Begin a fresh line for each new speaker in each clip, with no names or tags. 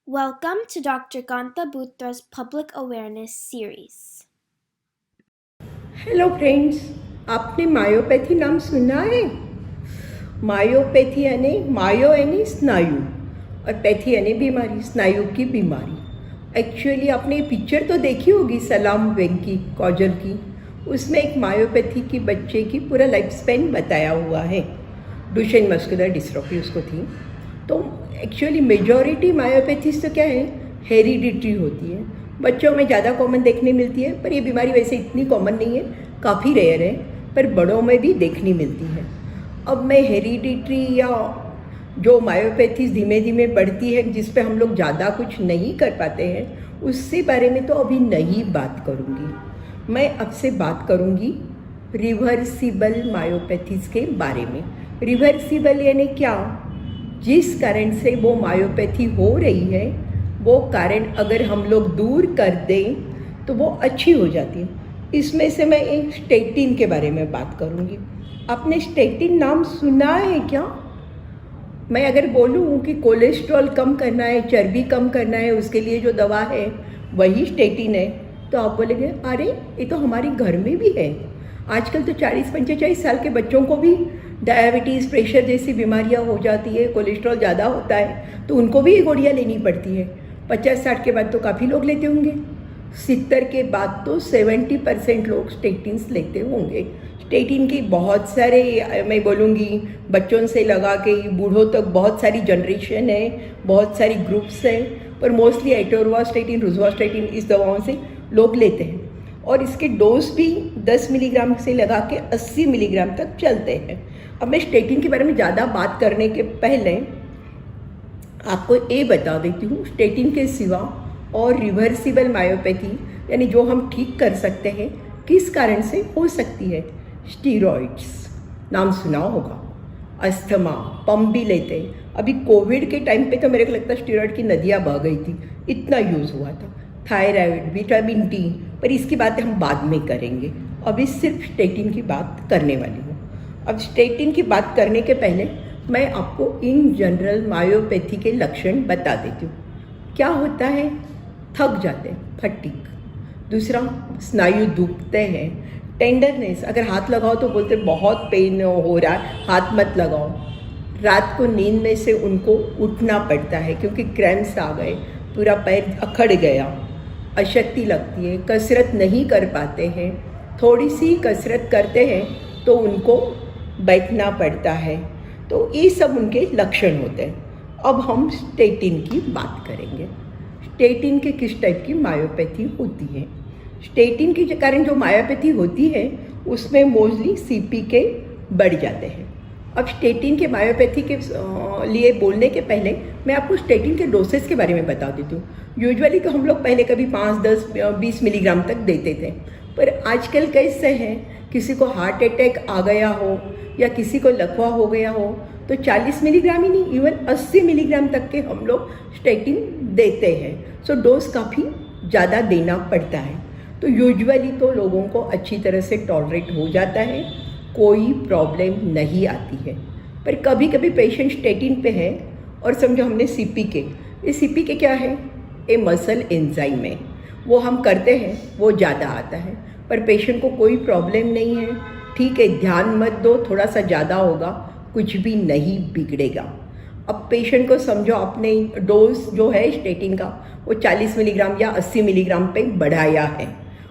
Welcome to Dr. Kanta Butra's Public Awareness Series.
Hello friends, आपने myopathy नाम सुना है? मायोपैथी यानी मायो यानी स्नायु और पैथी यानी बीमारी, स्नायु की बीमारी। एक्चुअली आपने पिक्चर तो देखी होगी सलाम वेंकी कौजल की। उसमें एक मायोपैथी की बच्चे की पूरा लाइफ स्पैन बताया हुआ है। डुशेन मस्कुलर डिस्ट्रॉफी उसको थी। तो एक्चुअली मेजॉरिटी मायोपैथीज तो क्या है, हेरिडिटरी होती है, बच्चों में ज़्यादा कॉमन देखने मिलती है। पर ये बीमारी वैसे इतनी कॉमन नहीं है, काफ़ी रेयर है, पर बड़ों में भी देखनी मिलती है। अब मैं हेरिडिटरी या जो मायोपैथीज धीमे धीमे बढ़ती है जिस पे हम लोग ज़्यादा कुछ नहीं कर पाते हैं, उससे बारे में तो अभी नहीं बात करूँगी। मैं आपसे बात करूँगी रिवर्सिबल मायोपैथीज के बारे में। रिवर्सिबल यानी क्या? जिस कारण से वो मायोपैथी हो रही है, वो कारण अगर हम लोग दूर कर दें तो वो अच्छी हो जाती है। इसमें से मैं एक स्टेटिन के बारे में बात करूँगी। आपने स्टेटिन नाम सुना है क्या? मैं अगर बोलूँ कि कोलेस्ट्रॉल कम करना है, चर्बी कम करना है, उसके लिए जो दवा है वही स्टेटिन है, तो आप बोलेंगे अरे ये तो हमारे घर में भी है। आजकल तो 40-45 साल के बच्चों को भी डायबिटीज़, प्रेशर जैसी बीमारियां हो जाती है, कोलेस्ट्रॉल ज़्यादा होता है तो उनको भी ये गोलियाँ लेनी पड़ती है। 50-60 के बाद तो काफ़ी लोग लेते होंगे, 70 के बाद तो 70% लोग स्टेटिन्स लेते होंगे। स्टेटिन की बहुत सारे, मैं बोलूँगी बच्चों से लगा के बूढ़ों तक बहुत सारी जनरेशन है, बहुत सारी ग्रुप्स हैं, पर मोस्टली एटोरवास्टेटिन, रोजुवास्टेटिन इस दवाओं से लोग लेते हैं। और इसके डोज भी 10 मिलीग्राम से लगा के 80 मिलीग्राम तक चलते हैं। अब मैं स्टेटिन के बारे में ज़्यादा बात करने के पहले आपको ये बता देती हूँ, स्टेटिन के सिवा और रिवर्सिबल मायोपैथी यानी जो हम ठीक कर सकते हैं किस कारण से हो सकती है। स्टीरॉइड्स नाम सुना होगा, अस्थमा, पम्प भी लेते हैं। अभी कोविड के टाइम पे तो मेरे को लगता है स्टीरॉइड की नदियाँ बह गई थी, इतना यूज़ हुआ था। थायराइड, विटामिन डी, पर इसकी बातें हम बाद में करेंगे। अभी सिर्फ स्टेटिन की बात करने वाली हूँ। अब स्टेटिन की बात करने के पहले मैं आपको इन जनरल मायोपैथी के लक्षण बता देती हूँ। क्या होता है? थक जाते हैं, फटीग। दूसरा, स्नायु दुखते हैं, टेंडरनेस, अगर हाथ लगाओ तो बोलते बहुत पेन हो रहा है, हाथ मत लगाओ। रात को नींद में से उनको उठना पड़ता है क्योंकि क्रैम्प्स आ गए, पूरा पैर अखड़ गया, अशक्ति लगती है, कसरत नहीं कर पाते हैं, थोड़ी सी कसरत करते हैं तो उनको बैठना पड़ता है। तो ये सब उनके लक्षण होते हैं। अब हम स्टेटिन की बात करेंगे। स्टेटिन के किस टाइप की मायोपैथी होती है? स्टेटिन के कारण जो मायोपैथी होती है उसमें मोस्टली CPK बढ़ जाते हैं। अब स्टेटिन के मायोपैथी के लिए बोलने के पहले मैं आपको स्टेटिन के डोसेस के बारे में बता देती हूँ। यूजुअली तो हम लोग पहले कभी 5, 10, 20 मिलीग्राम तक देते थे, पर आजकल कैसे हैं, किसी को हार्ट अटैक आ गया हो या किसी को लकवा हो गया हो तो 40 मिलीग्राम ही नहीं, इवन 80 मिलीग्राम तक के हम लोग स्टेटिन देते हैं। सो डोज काफ़ी ज़्यादा देना पड़ता है। तो यूजुअली तो लोगों को अच्छी तरह से टॉलरेट हो जाता है, कोई प्रॉब्लम नहीं आती है। पर कभी कभी पेशेंट स्टेटिन पे है और समझो हमने CPK, ये CPK क्या है? ये मसल एंजाइम है, वो हम करते हैं, वो ज़्यादा आता है, पर पेशेंट को कोई प्रॉब्लम नहीं है। ठीक है, ध्यान मत दो, थोड़ा सा ज़्यादा होगा, कुछ भी नहीं बिगड़ेगा। अब पेशेंट को समझो आपने डोज जो है स्टेटिन का वो 40 मिलीग्राम या 80 मिलीग्राम पे बढ़ाया है।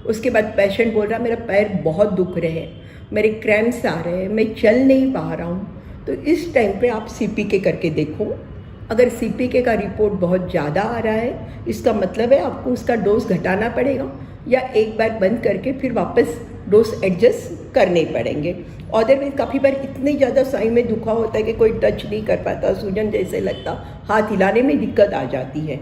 उसके बाद पेशेंट बोल रहा मेरा पैर बहुत दुख रहे हैं, मेरे क्रैम्प्स आ रहे हैं, मैं चल नहीं पा रहा हूँ, तो इस टाइम पे आप CPK करके देखो। अगर CPK का रिपोर्ट बहुत ज़्यादा आ रहा है, इसका मतलब है आपको उसका डोज घटाना पड़ेगा या एक बार बंद करके फिर वापस डोज एडजस्ट करने पड़ेंगे। अदरवाइज काफ़ी बार इतने ज़्यादा साई में दुखा होता है कि कोई टच नहीं कर पाता, सूजन जैसे लगता, हाथ हिलाने में दिक्कत आ जाती है।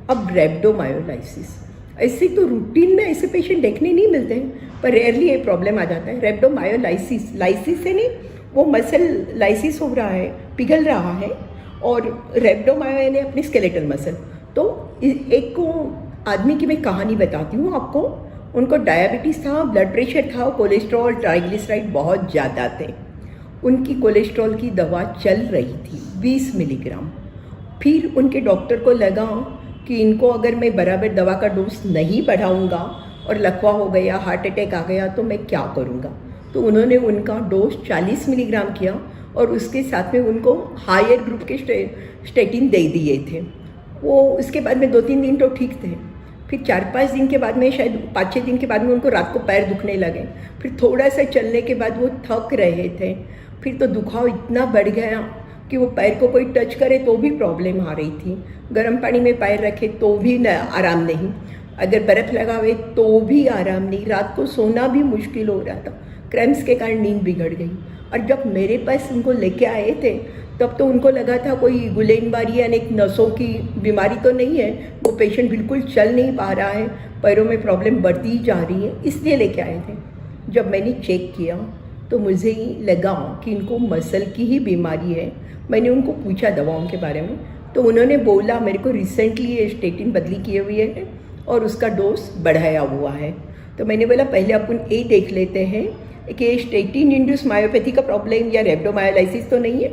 अब रेब्डोमायोलाइसिस, ऐसे तो रूटीन में ऐसे पेशेंट देखने नहीं मिलते हैं, पर रेयरली ये प्रॉब्लम आ जाता है। रेब्डोमायोलाइसिस, लाइसिस है नहीं, वो मसल लाइसिस हो रहा है, पिघल रहा है, और रेब्डोमायो यानी अपनी स्केलेटल मसल। तो एक को आदमी की मैं कहानी बताती हूँ आपको। उनको डायबिटीज़ था, ब्लड प्रेशर था, कोलेस्ट्रॉल, ट्राइग्लिसराइड बहुत ज़्यादा थे। उनकी कोलेस्ट्रॉल की दवा चल रही थी 20 मिलीग्राम। फिर उनके डॉक्टर को लगा कि इनको अगर मैं बराबर दवा का डोज नहीं बढ़ाऊंगा और लकवा हो गया, हार्ट अटैक आ गया तो मैं क्या करूंगा। तो उन्होंने उनका डोज 40 मिलीग्राम किया और उसके साथ में उनको हायर ग्रुप के स्टेटिन दे दिए थे। वो उसके बाद में 2-3 दिन तो ठीक थे, फिर 4-5 दिन के बाद में, शायद 5-6 दिन के बाद में उनको रात को पैर दुखने लगे। फिर थोड़ा सा चलने के बाद वो थक रहे थे। फिर तो दुखाव इतना बढ़ गया कि वो पैर को कोई टच करे तो भी प्रॉब्लम आ रही थी। गर्म पानी में पैर रखे तो भी आराम नहीं, अगर बर्फ़ लगावे तो भी आराम नहीं, रात को सोना भी मुश्किल हो रहा था। क्रैम्प्स के कारण नींद बिगड़ गई। और जब मेरे पास उनको लेके आए थे तब तो उनको लगा था कोई गुलेनबारी यानी एक नसों की बीमारी तो नहीं है, वो पेशेंट बिल्कुल चल नहीं पा रहा है, पैरों में प्रॉब्लम बढ़ती जा रही है, इसलिए लेके आए थे। जब मैंने चेक किया तो मुझे लगा कि इनको मसल की ही बीमारी है। मैंने उनको पूछा दवाओं के बारे में, तो उन्होंने बोला मेरे को रिसेंटली ये स्टेटिन बदली किए हुए है और उसका डोज बढ़ाया हुआ है। तो मैंने बोला पहले अपन ये देख लेते हैं कि ये स्टेटिन इंड्यूस मायोपैथी का प्रॉब्लम या रेब्डोमायोलाइसिस तो नहीं है।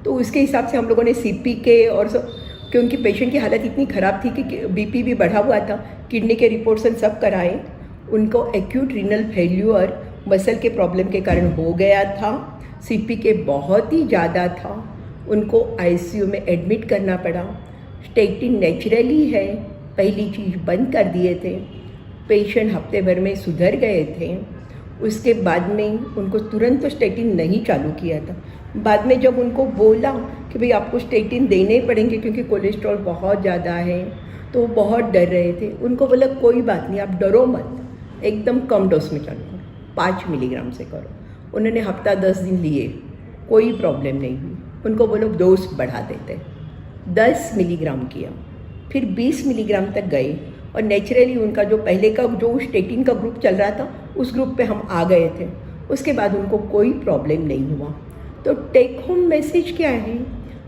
तो उसके हिसाब से हम लोगों ने CPK और सब, क्योंकि पेशेंट की हालत इतनी ख़राब थी कि BP भी बढ़ा हुआ था, किडनी के रिपोर्ट्स सब कराए। उनको एक्यूट रीनल फेल्यूअर मसल के प्रॉब्लम के कारण हो गया था, CPK बहुत ही ज़्यादा था, उनको ICU में एडमिट करना पड़ा। स्टेटिन नेचुरली है, पहली चीज़ बंद कर दिए थे। पेशेंट हफ्ते भर में सुधर गए थे। उसके बाद में उनको तुरंत तो स्टेटिन नहीं चालू किया था। बाद में जब उनको बोला कि भाई आपको स्टेटिन देने पड़ेंगे क्योंकि कोलेस्ट्रॉल बहुत ज़्यादा है, तो वो बहुत डर रहे थे। उनको बोला कोई बात नहीं, आप डरो मत, एकदम कम डोज में चालू करो, 5 मिलीग्राम से करो। उन्होंने हफ्ता 10 दिन लिए, कोई प्रॉब्लम नहीं हुई। उनको बोलो डोज बढ़ा देते, 10 मिलीग्राम किया, फिर 20 मिलीग्राम तक गए और नेचुरली उनका जो पहले का जो स्टेटिन का ग्रुप चल रहा था उस ग्रुप पे हम आ गए थे। उसके बाद उनको कोई प्रॉब्लम नहीं हुआ। तो टेक होम मैसेज क्या है,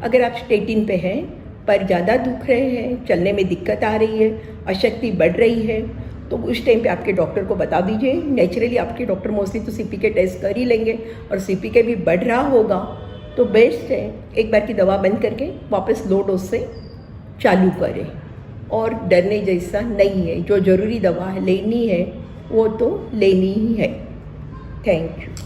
अगर आप स्टेटिन पे हैं पर ज़्यादा दुख रहे हैं, चलने में दिक्कत आ रही है, अशक्ति बढ़ रही है, तो उस टाइम पे आपके डॉक्टर को बता दीजिए। नेचुरली आपके डॉक्टर मोस्टली तो CPK टेस्ट कर ही लेंगे और CPK भी बढ़ रहा होगा तो बेस्ट है एक बार की दवा बंद करके वापस लो डोज से चालू करें। और डरने जैसा नहीं है, जो ज़रूरी दवा है लेनी है वो तो लेनी ही है। Thank you.